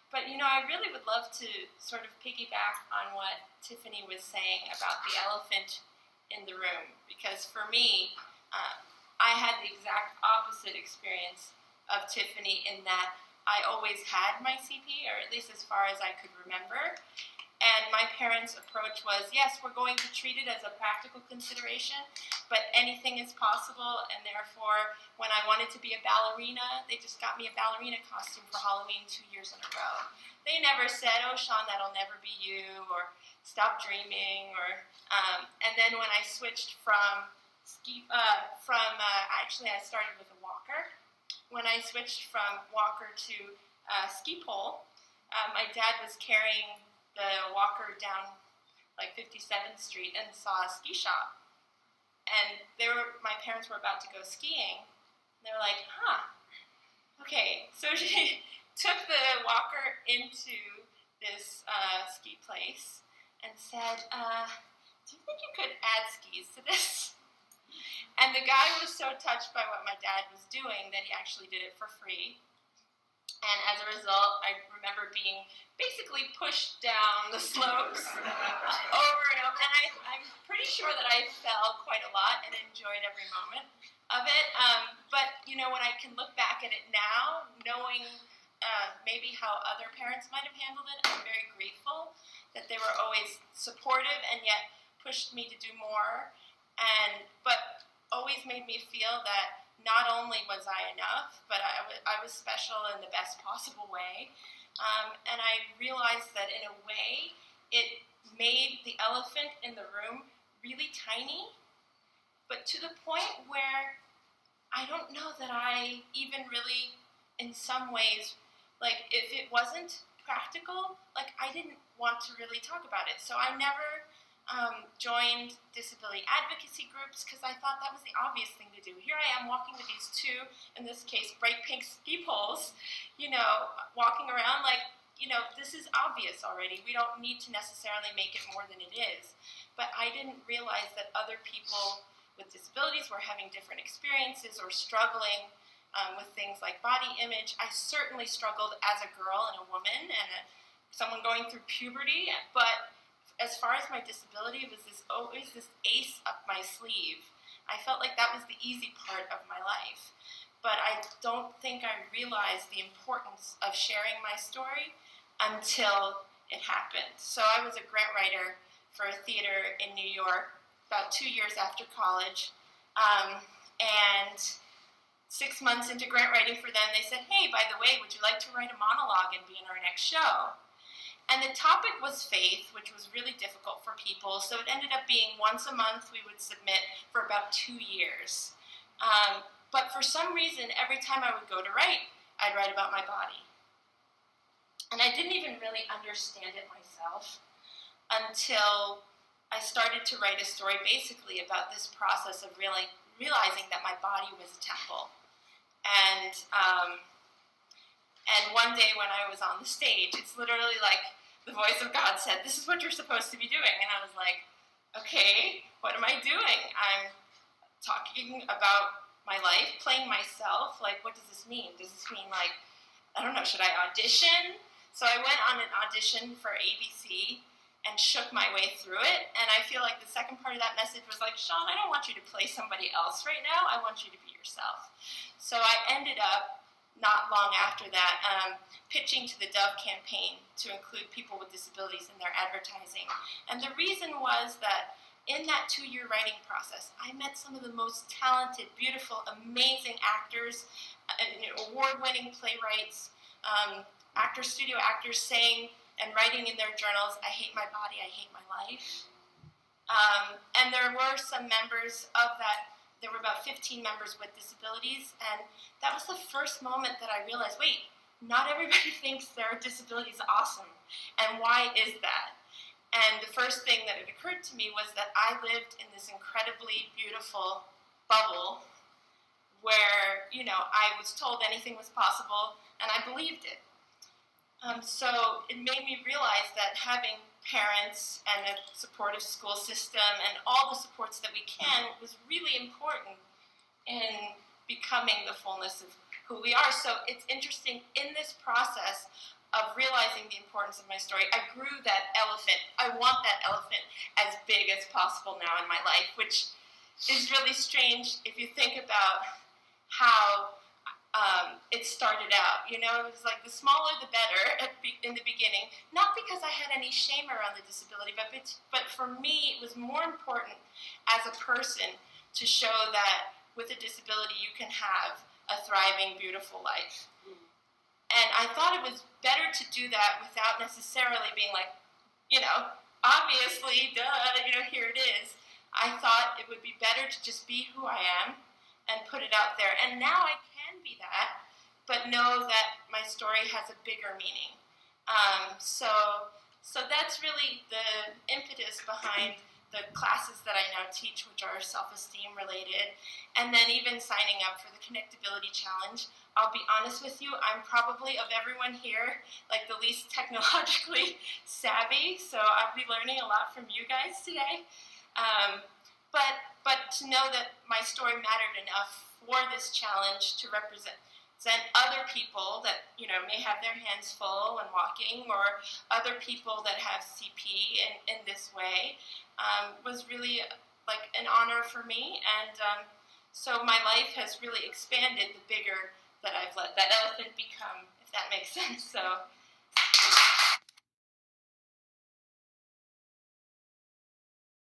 But, I really would love to sort of piggyback on what Tiffany was saying about the elephant in the room. Because for me, I had the exact opposite experience of Tiffany in that I always had my CP, or at least as far as I could remember. And my parents' approach was, yes, we're going to treat it as a practical consideration, but anything is possible, and therefore, when I wanted to be a ballerina, they just got me a ballerina costume for Halloween 2 years in a row. They never said, oh, Xian, that'll never be you, or stop dreaming, or, and then when I switched actually I started with a walker. When I switched from walker to ski pole, my dad was carrying the walker down like 57th Street and saw a ski shop. And my parents were about to go skiing. They were like, okay. So she took the walker into this ski place and said, do you think you could add skis to this? And the guy was so touched by what my dad was doing that he actually did it for free. And as a result, I remember being basically pushed down the slopes over and over. And I'm pretty sure that I fell quite a lot and enjoyed every moment of it. But, when I can look back at it now, knowing maybe how other parents might have handled it, I'm very grateful that they were always supportive and yet pushed me to do more. But always made me feel that not only was I enough, but I was special in the best possible way. And I realized that in a way, it made the elephant in the room really tiny, but to the point where I don't know that I even really, in some ways, like if it wasn't practical, like I didn't want to really talk about it. So I never joined disability advocacy groups because I thought that was the obvious thing to do. Here I am walking with these two, in this case, bright pink ski poles, walking around like, this is obvious already. We don't need to necessarily make it more than it is. But I didn't realize that other people with disabilities were having different experiences or struggling with things like body image. I certainly struggled as a girl and a woman and someone going through puberty, but as far as my disability, it was always this ace up my sleeve. I felt like that was the easy part of my life. But I don't think I realized the importance of sharing my story until it happened. So I was a grant writer for a theater in New York about 2 years after college. And 6 months into grant writing for them, they said, hey, by the way, would you like to write a monologue and be in our next show? And the topic was faith, which was really difficult for people. So it ended up being once a month we would submit for about 2 years. But for some reason, every time I would go to write, I'd write about my body. And I didn't even really understand it myself until I started to write a story basically about this process of really realizing that my body was a temple. And one day when I was on the stage, it's literally like the voice of God said, this is what you're supposed to be doing. And I was like, okay, what am I doing? I'm talking about my life, playing myself. Like, what does this mean? Does this mean, like, I don't know, should I audition? So I went on an audition for ABC and shook my way through it. And I feel like the second part of that message was like, Xian, I don't want you to play somebody else right now. I want you to be yourself. So I ended up, not long after that, pitching to the Dove campaign to include people with disabilities in their advertising. And the reason was that in that 2-year writing process, I met some of the most talented, beautiful, amazing actors, award-winning playwrights, studio actors saying and writing in their journals, I hate my body, I hate my life. And there were some members of that. There were about 15 members with disabilities, and that was the first moment that I realized, wait, not everybody thinks their disability is awesome, and why is that? And the first thing that it occurred to me was that I lived in this incredibly beautiful bubble where, I was told anything was possible, and I believed it. So it made me realize that having parents and a supportive school system and all the supports that we can was really important in becoming the fullness of who we are. So it's interesting, in this process, of realizing the importance of my story, I grew that elephant. I want that elephant as big as possible now in my life, which is really strange if you think about how it started out. It was like the smaller the better in the beginning, not because I had any shame around the disability, but for me it was more important as a person to show that with a disability you can have a thriving, beautiful life. And I thought it was better to do that without necessarily being like, obviously, duh, here it is. I thought it would be better to just be who I am and put it out there. And now I can be that, but know that my story has a bigger meaning. So that's really the impetus behind the classes that I now teach, which are self-esteem related, and then even signing up for the Connectability Challenge. I'll be honest with you, I'm probably, of everyone here, like the least technologically savvy, so I'll be learning a lot from you guys today. But to know that my story mattered enough for this challenge to represent other people that may have their hands full and walking, or other people that have CP in this way, was really like an honor for me. And so my life has really expanded the bigger that I've let that elephant become, if that makes sense. So